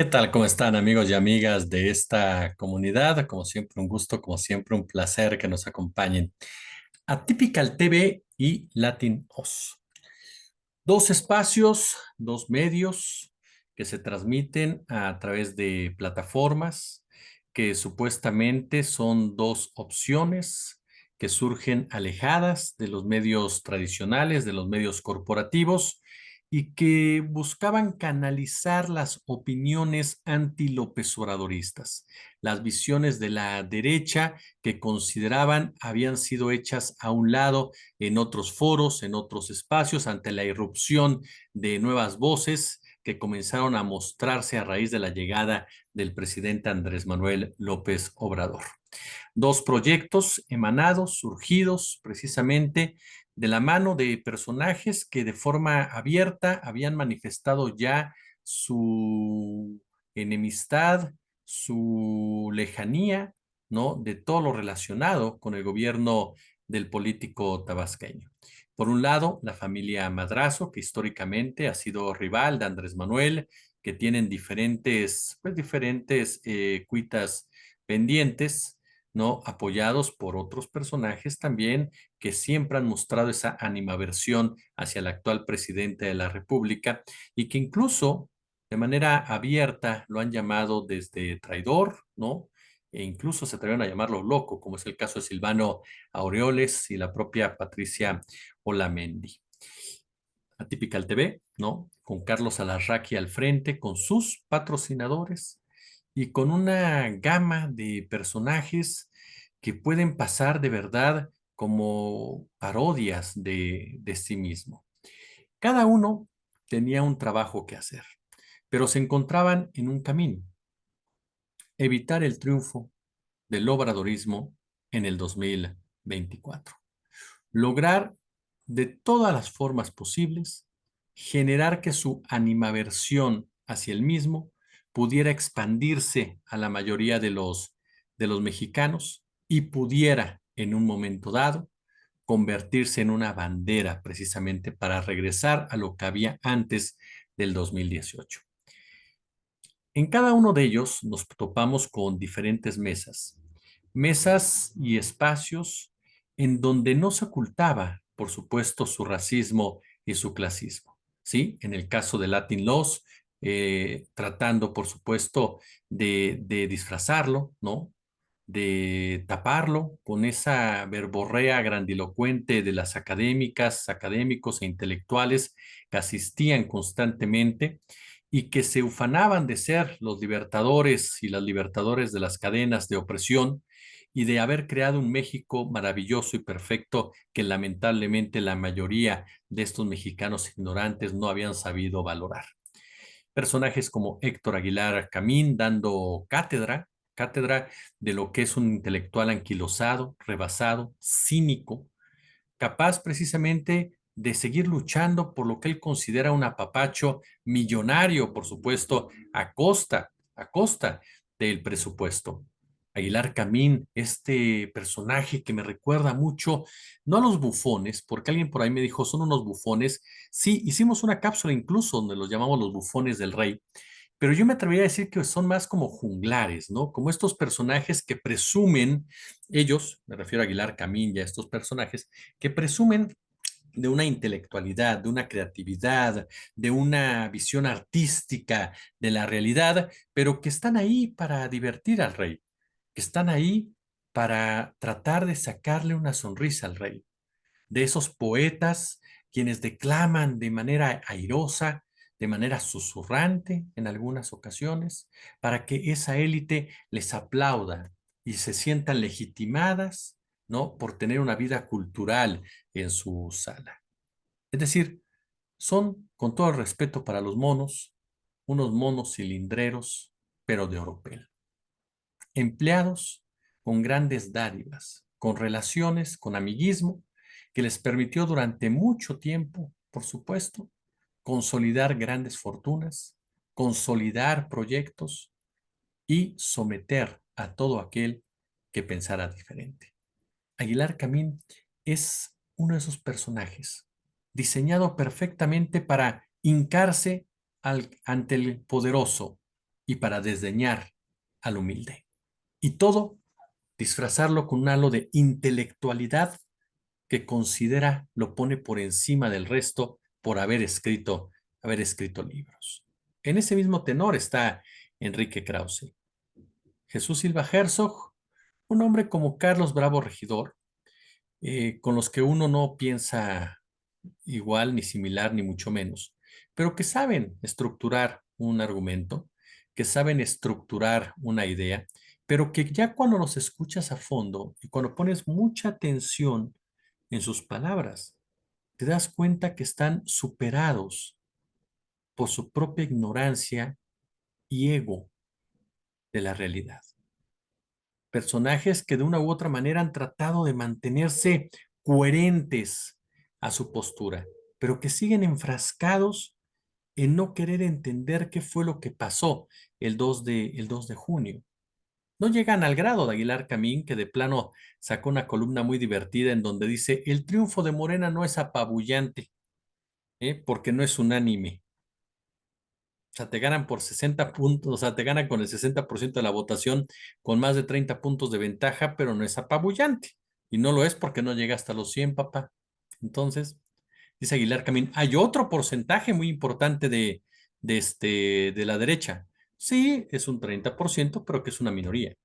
¿Qué tal? ¿Cómo están amigos y amigas de esta comunidad? Como siempre, un gusto, como siempre, un placer que nos acompañen. Atypical TV y Latin Oz. Dos espacios, dos medios que se transmiten a través de plataformas que supuestamente son dos opciones que surgen alejadas de los medios tradicionales, de los medios corporativos y que buscaban canalizar las opiniones anti-López Obradoristas, las visiones de la derecha que consideraban habían sido hechas a un lado en otros foros, en otros espacios, ante la irrupción de nuevas voces que comenzaron a mostrarse a raíz de la llegada del presidente Andrés Manuel López Obrador. Dos proyectos emanados, surgidos precisamente de la mano de personajes que de forma abierta habían manifestado ya su enemistad, su lejanía, ¿no? De todo lo relacionado con el gobierno del político tabasqueño. Por un lado, la familia Madrazo, que históricamente ha sido rival de Andrés Manuel, que tienen diferentes cuitas pendientes, ¿no? Apoyados por otros personajes también que siempre han mostrado esa animaversión hacia el actual presidente de la República y que incluso de manera abierta lo han llamado desde traidor, ¿no? E incluso se atrevieron a llamarlo loco, como es el caso de Silvano Aureoles y la propia Patricia Olamendi. Atypical TV, ¿no? Con Carlos Alarraqui al frente, con sus patrocinadores y con una gama de personajes que pueden pasar de verdad como parodias de sí mismo. Cada uno tenía un trabajo que hacer, pero se encontraban en un camino: evitar el triunfo del obradorismo en el 2024. Lograr de todas las formas posibles generar que su animaversión hacia el mismo pudiera expandirse a la mayoría de los mexicanos y pudiera en un momento dado convertirse en una bandera precisamente para regresar a lo que había antes del 2018. En cada uno de ellos nos topamos con diferentes mesas y espacios en donde no se ocultaba, por supuesto, su racismo y su clasismo. ¿Sí? En el caso de Latin Laws, tratando, por supuesto, de disfrazarlo, ¿no? De taparlo con esa verborrea grandilocuente de las académicas, académicos e intelectuales que asistían constantemente y que se ufanaban de ser los libertadores y las libertadores de las cadenas de opresión y de haber creado un México maravilloso y perfecto que lamentablemente la mayoría de estos mexicanos ignorantes no habían sabido valorar. Personajes como Héctor Aguilar Camín dando cátedra de lo que es un intelectual anquilosado, rebasado, cínico, capaz precisamente de seguir luchando por lo que él considera un apapacho millonario, por supuesto, a costa del presupuesto. Aguilar Camín, este personaje que me recuerda mucho, no a los bufones, porque alguien por ahí me dijo, son unos bufones. Sí, hicimos una cápsula incluso donde los llamamos los bufones del rey, pero yo me atrevería a decir que son más como junglares, ¿no? Como estos personajes que presumen, ellos, me refiero a Aguilar Camín y a estos personajes, que presumen de una intelectualidad, de una creatividad, de una visión artística de la realidad, pero que están ahí para divertir al rey, que están ahí para tratar de sacarle una sonrisa al rey, de esos poetas quienes declaman de manera airosa, de manera susurrante en algunas ocasiones, para que esa élite les aplauda y se sientan legitimadas, ¿no? Por tener una vida cultural en su sala. Es decir, son, con todo el respeto para los monos, unos monos cilindreros, pero de oropel, empleados con grandes dádivas, con relaciones, con amiguismo, que les permitió durante mucho tiempo, por supuesto, consolidar grandes fortunas, consolidar proyectos y someter a todo aquel que pensara diferente. Aguilar Camín es uno de esos personajes diseñado perfectamente para hincarse ante el poderoso y para desdeñar al humilde. Y todo disfrazarlo con un halo de intelectualidad que considera lo pone por encima del resto por haber escrito libros. En ese mismo tenor está Enrique Krause. Jesús Silva Herzog, un hombre como Carlos Bravo Regidor, con los que uno no piensa igual, ni similar, ni mucho menos, pero que saben estructurar un argumento, que saben estructurar una idea, pero que ya cuando los escuchas a fondo y cuando pones mucha atención en sus palabras, te das cuenta que están superados por su propia ignorancia y ego de la realidad. Personajes que de una u otra manera han tratado de mantenerse coherentes a su postura, pero que siguen enfrascados en no querer entender qué fue lo que pasó el 2 de junio. No llegan al grado de Aguilar Camín, que de plano sacó una columna muy divertida en donde dice, el triunfo de Morena no es apabullante, porque no es unánime. O sea, te ganan por 60 puntos, o sea, te ganan con el 60% de la votación, con más de 30 puntos de ventaja, pero no es apabullante. Y no lo es porque no llega hasta los 100, papá. Entonces, dice Aguilar Camín, hay otro porcentaje muy importante de la derecha. Sí, es un 30%, pero que es una minoría.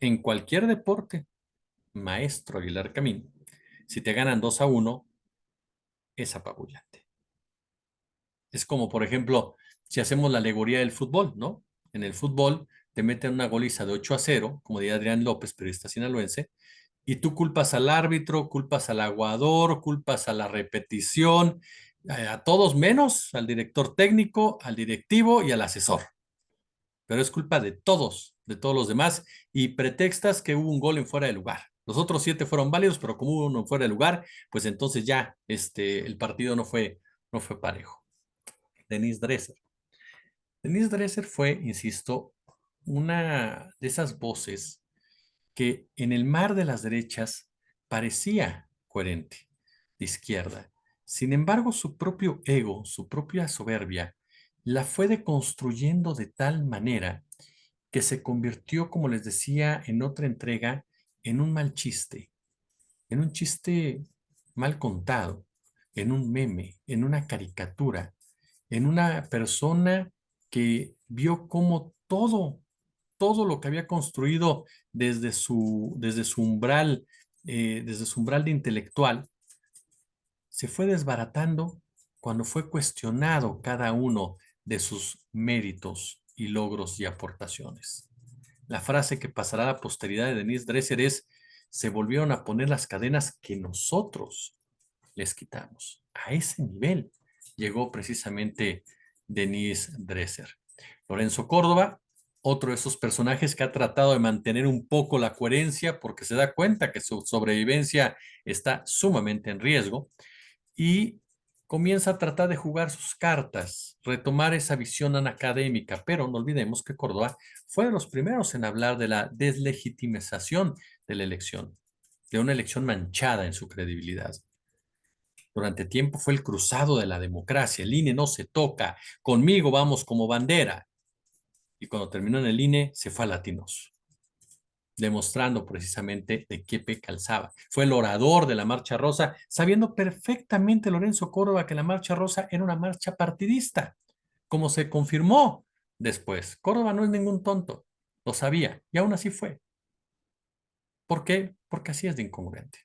En cualquier deporte, maestro Aguilar Camín, si te ganan 2-1, es apabullante. Es como, por ejemplo, si hacemos la alegoría del fútbol, ¿no? En el fútbol te meten una goliza de 8-0, como diría Adrián López, periodista sinaloense, y tú culpas al árbitro, culpas al aguador, culpas a la repetición, a todos menos al director técnico, al directivo y al asesor. Pero es culpa de todos los demás, y pretextas que hubo un gol en fuera de lugar. Los otros 7 fueron válidos, pero como hubo uno en fuera de lugar, pues entonces ya el partido no fue parejo. Denise Dresser. Denise Dresser fue, insisto, una de esas voces que en el mar de las derechas parecía coherente, de izquierda. Sin embargo, su propio ego, su propia soberbia, la fue deconstruyendo de tal manera que se convirtió, como les decía en otra entrega, en un mal chiste, en un chiste mal contado, en un meme, en una caricatura, en una persona que vio cómo todo lo que había construido desde su umbral de intelectual, se fue desbaratando cuando fue cuestionado cada uno de sus méritos y logros y aportaciones. La frase que pasará a la posteridad de Denise Dresser es, se volvieron a poner las cadenas que nosotros les quitamos. A ese nivel llegó precisamente Denise Dresser. Lorenzo Córdoba, otro de esos personajes que ha tratado de mantener un poco la coherencia porque se da cuenta que su sobrevivencia está sumamente en riesgo y comienza a tratar de jugar sus cartas, retomar esa visión académica, pero no olvidemos que Córdoba fue de los primeros en hablar de la deslegitimización de la elección, de una elección manchada en su credibilidad. Durante tiempo fue el cruzado de la democracia, el INE no se toca, conmigo vamos como bandera. Y cuando terminó en el INE, se fue a Latinos, demostrando precisamente de qué pe calzaba. Fue el orador de la Marcha Rosa, sabiendo perfectamente Lorenzo Córdoba que la Marcha Rosa era una marcha partidista, como se confirmó después. Córdoba no es ningún tonto, lo sabía, y aún así fue. ¿Por qué? Porque así es de incongruente.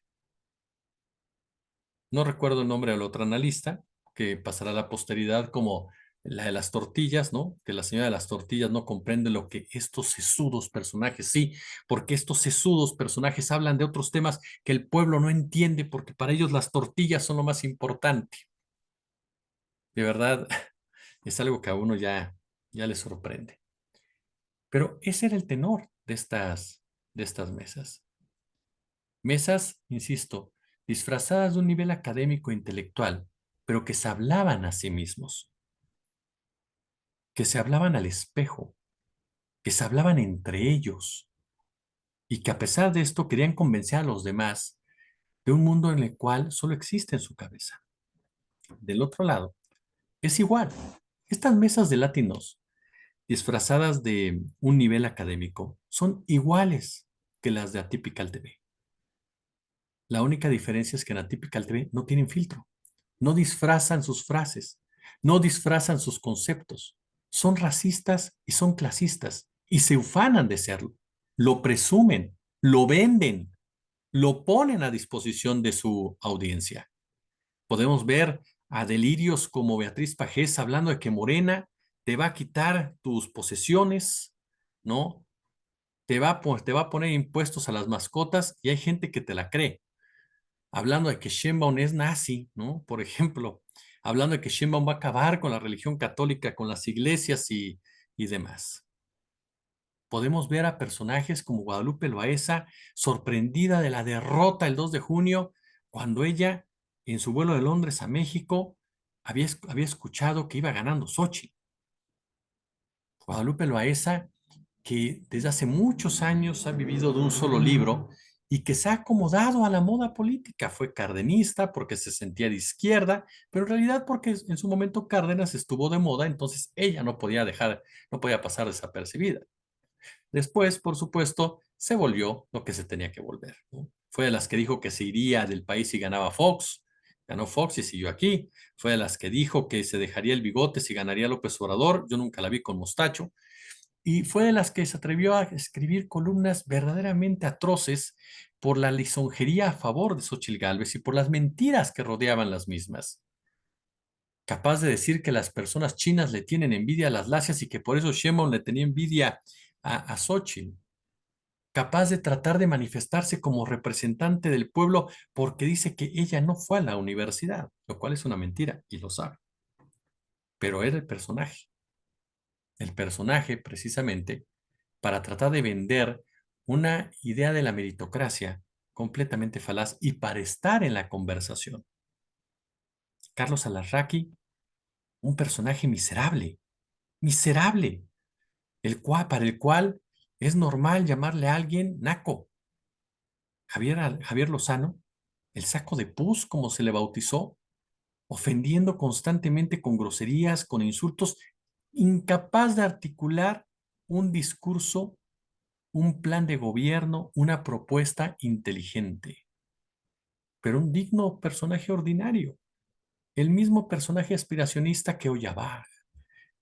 No recuerdo el nombre del otro analista, que pasará a la posteridad como la de las tortillas, ¿no? Que la señora de las tortillas no comprende lo que estos sesudos personajes, sí, porque estos sesudos personajes hablan de otros temas que el pueblo no entiende, porque para ellos las tortillas son lo más importante. De verdad, es algo que a uno ya le sorprende. Pero ese era el tenor de estas mesas. Mesas, insisto, disfrazadas de un nivel académico e intelectual, pero que se hablaban a sí mismos, que se hablaban al espejo, que se hablaban entre ellos, y que a pesar de esto querían convencer a los demás de un mundo en el cual solo existe en su cabeza. Del otro lado, es igual. Estas mesas de latinos disfrazadas de un nivel académico, son iguales que las de Atypical TV. La única diferencia es que en Atypical TV no tienen filtro, no disfrazan sus frases, no disfrazan sus conceptos. Son racistas y son clasistas y se ufanan de serlo. Lo presumen, lo venden, lo ponen a disposición de su audiencia. Podemos ver a delirios como Beatriz Pajés hablando de que Morena te va a quitar tus posesiones, ¿no? Te va a poner impuestos a las mascotas y hay gente que te la cree. Hablando de que Sheinbaum es nazi, ¿no? Por ejemplo, hablando de que Sheinbaum va a acabar con la religión católica, con las iglesias y demás. Podemos ver a personajes como Guadalupe Loaesa sorprendida de la derrota el 2 de junio, cuando ella, en su vuelo de Londres a México, había escuchado que iba ganando Xochitl. Guadalupe Loaesa, que desde hace muchos años ha vivido de un solo libro y que se ha acomodado a la moda política. Fue cardenista porque se sentía de izquierda, pero en realidad porque en su momento Cárdenas estuvo de moda, entonces ella no podía pasar desapercibida. Después, por supuesto, se volvió lo que se tenía que volver, ¿no? Fue de las que dijo que se iría del país si ganaba Fox. Ganó Fox y siguió aquí. Fue de las que dijo que se dejaría el bigote si ganaría López Obrador. Yo nunca la vi con mostacho. Y fue de las que se atrevió a escribir columnas verdaderamente atroces por la lisonjería a favor de Xochitl Gálvez y por las mentiras que rodeaban las mismas. Capaz de decir que las personas chinas le tienen envidia a las lacias y que por eso Sheinbaum le tenía envidia a Xochitl. Capaz de tratar de manifestarse como representante del pueblo porque dice que ella no fue a la universidad, lo cual es una mentira y lo sabe. Pero era el personaje precisamente para tratar de vender una idea de la meritocracia completamente falaz y para estar en la conversación. Carlos Alarraqui, un personaje miserable, miserable, para el cual es normal llamarle a alguien naco. Javier Lozano, el saco de pus, como se le bautizó, ofendiendo constantemente con groserías, con insultos, incapaz de articular un discurso, un plan de gobierno, una propuesta inteligente, pero un digno personaje ordinario, el mismo personaje aspiracionista que oye a Bach,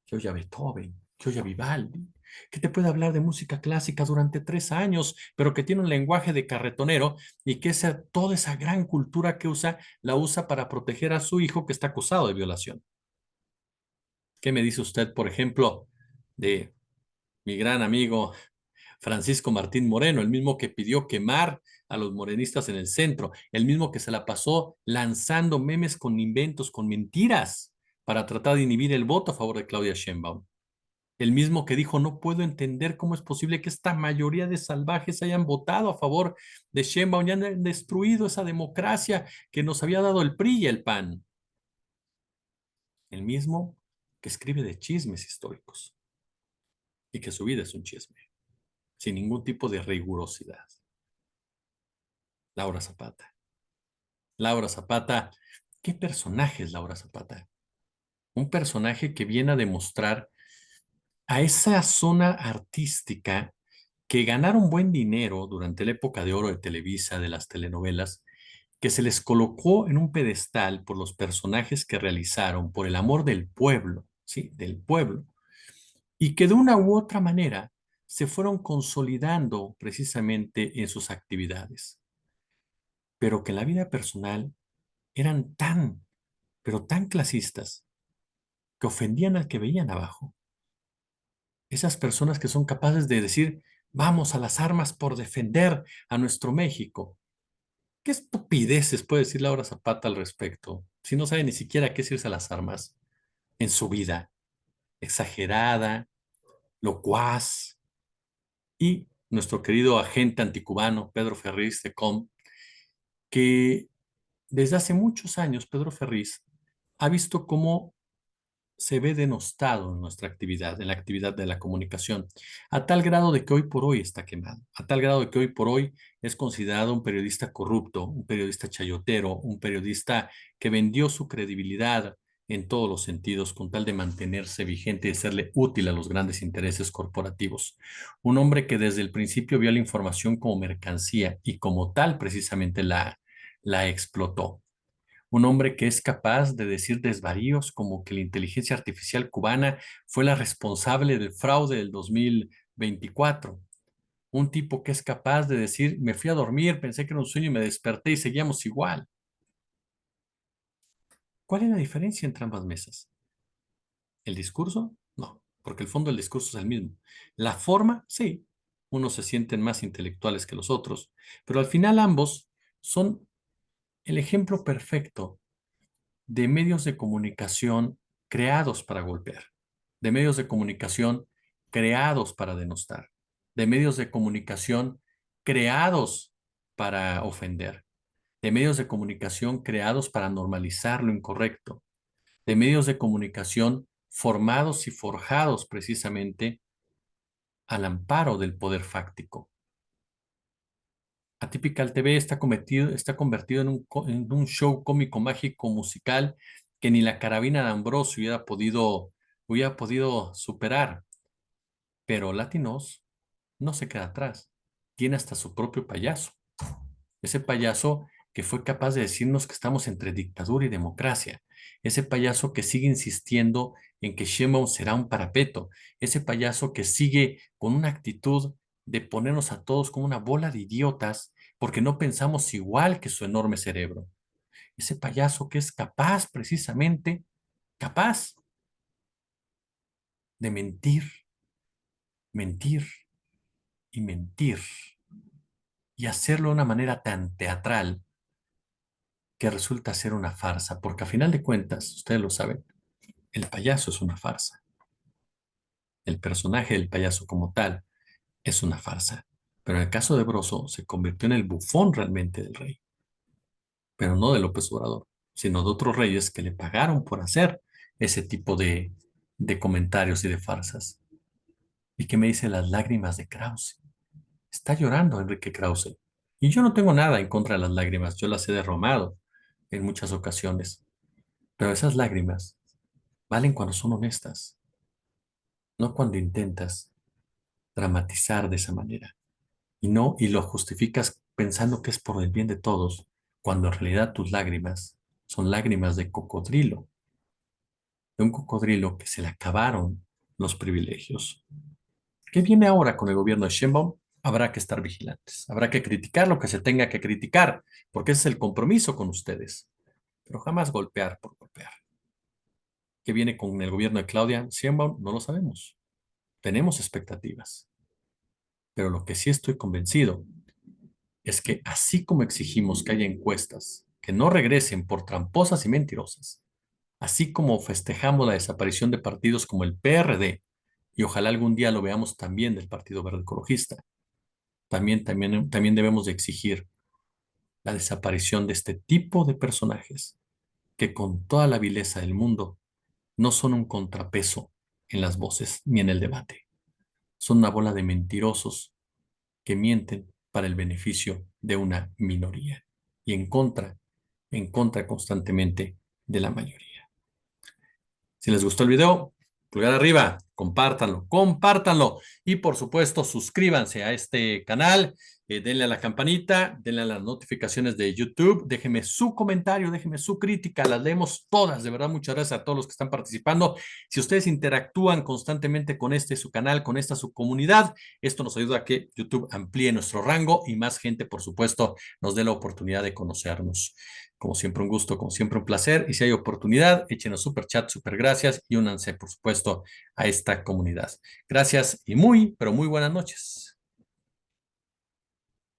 que oye a Beethoven, que oye a Vivaldi, que te puede hablar de música clásica durante 3 años, pero que tiene un lenguaje de carretonero y que toda esa gran cultura que usa, la usa para proteger a su hijo que está acusado de violación. ¿Qué me dice usted, por ejemplo, de mi gran amigo Francisco Martín Moreno, el mismo que pidió quemar a los morenistas en el centro, el mismo que se la pasó lanzando memes con inventos, con mentiras, para tratar de inhibir el voto a favor de Claudia Sheinbaum? El mismo que dijo, no puedo entender cómo es posible que esta mayoría de salvajes hayan votado a favor de Sheinbaum y han destruido esa democracia que nos había dado el PRI y el PAN. El mismo que escribe de chismes históricos y que su vida es un chisme, sin ningún tipo de rigurosidad. Laura Zapata. Laura Zapata, ¿qué personaje es Laura Zapata? Un personaje que viene a demostrar a esa zona artística que ganaron buen dinero durante la época de oro de Televisa, de las telenovelas, que se les colocó en un pedestal por los personajes que realizaron, por el amor del pueblo, ¿sí? Del pueblo, y que de una u otra manera se fueron consolidando precisamente en sus actividades, pero que en la vida personal eran pero tan clasistas, que ofendían al que veían abajo. Esas personas que son capaces de decir, vamos a las armas por defender a nuestro México. ¿Qué estupideces puede decir Laura Zapata al respecto? Si no sabe ni siquiera qué es irse a las armas en su vida. Exagerada, locuaz. Y nuestro querido agente anticubano, Pedro Ferriz de COM, que desde hace muchos años, Pedro Ferriz ha visto cómo se ve denostado en nuestra actividad, en la actividad de la comunicación, a tal grado de que hoy por hoy está quemado, a tal grado de que hoy por hoy es considerado un periodista corrupto, un periodista chayotero, un periodista que vendió su credibilidad en todos los sentidos, con tal de mantenerse vigente y serle útil a los grandes intereses corporativos. Un hombre que desde el principio vio la información como mercancía y como tal precisamente la explotó. Un hombre que es capaz de decir desvaríos como que la inteligencia artificial cubana fue la responsable del fraude del 2024. Un tipo que es capaz de decir, me fui a dormir, pensé que era un sueño y me desperté y seguíamos igual. ¿Cuál es la diferencia entre ambas mesas? ¿El discurso? No, porque el fondo del discurso es el mismo. La forma, sí, unos se sienten más intelectuales que los otros, pero al final ambos son el ejemplo perfecto de medios de comunicación creados para golpear, de medios de comunicación creados para denostar, de medios de comunicación creados para ofender, de medios de comunicación creados para normalizar lo incorrecto, de medios de comunicación formados y forjados precisamente al amparo del poder fáctico. Atypical TV está convertido en un show cómico, mágico, musical que ni la carabina de Ambrosio hubiera podido superar. Pero Latinos no se queda atrás. Tiene hasta su propio payaso. Ese payaso que fue capaz de decirnos que estamos entre dictadura y democracia. Ese payaso que sigue insistiendo en que Sheinbaum será un parapeto. Ese payaso que sigue con una actitud de ponernos a todos como una bola de idiotas porque no pensamos igual que su enorme cerebro. Ese payaso que es capaz, precisamente, capaz de mentir, mentir y mentir y hacerlo de una manera tan teatral que resulta ser una farsa, porque a final de cuentas, ustedes lo saben, el payaso es una farsa. El personaje del payaso como tal es una farsa. Pero en el caso de Broso se convirtió en el bufón realmente del rey, pero no de López Obrador, sino de otros reyes que le pagaron por hacer ese tipo de comentarios y de farsas. ¿Y qué me dice las lágrimas de Krause? Está llorando Enrique Krause. Y yo no tengo nada en contra de las lágrimas, yo las he derramado en muchas ocasiones. Pero esas lágrimas valen cuando son honestas, no cuando intentas dramatizar de esa manera. Y lo justificas pensando que es por el bien de todos, cuando en realidad tus lágrimas son lágrimas de cocodrilo, de un cocodrilo que se le acabaron los privilegios. ¿Qué viene ahora con el gobierno de Sheinbaum? Habrá que estar vigilantes, habrá que criticar lo que se tenga que criticar, porque ese es el compromiso con ustedes, pero jamás golpear por golpear. ¿Qué viene con el gobierno de Claudia Sheinbaum? No lo sabemos. Tenemos expectativas, pero lo que sí estoy convencido es que así como exigimos que haya encuestas que no regresen por tramposas y mentirosas, así como festejamos la desaparición de partidos como el PRD, y ojalá algún día lo veamos también del Partido Verde Ecologista, también debemos de exigir la desaparición de este tipo de personajes que con toda la vileza del mundo no son un contrapeso en las voces ni en el debate. Son una bola de mentirosos que mienten para el beneficio de una minoría y en contra constantemente de la mayoría. Si les gustó el video, pulgar arriba, compártanlo, compártanlo y por supuesto suscríbanse a este canal, denle a la campanita, denle a las notificaciones de YouTube, déjenme su comentario, déjenme su crítica, las leemos todas, de verdad muchas gracias a todos los que están participando. Si ustedes interactúan constantemente con su canal, con esta su comunidad, esto nos ayuda a que YouTube amplíe nuestro rango y más gente, por supuesto, nos dé la oportunidad de conocernos. Como siempre un gusto, como siempre un placer. Y si hay oportunidad, échenos super chat, super gracias y únanse, por supuesto, a esta comunidad. Gracias y muy, pero muy buenas noches.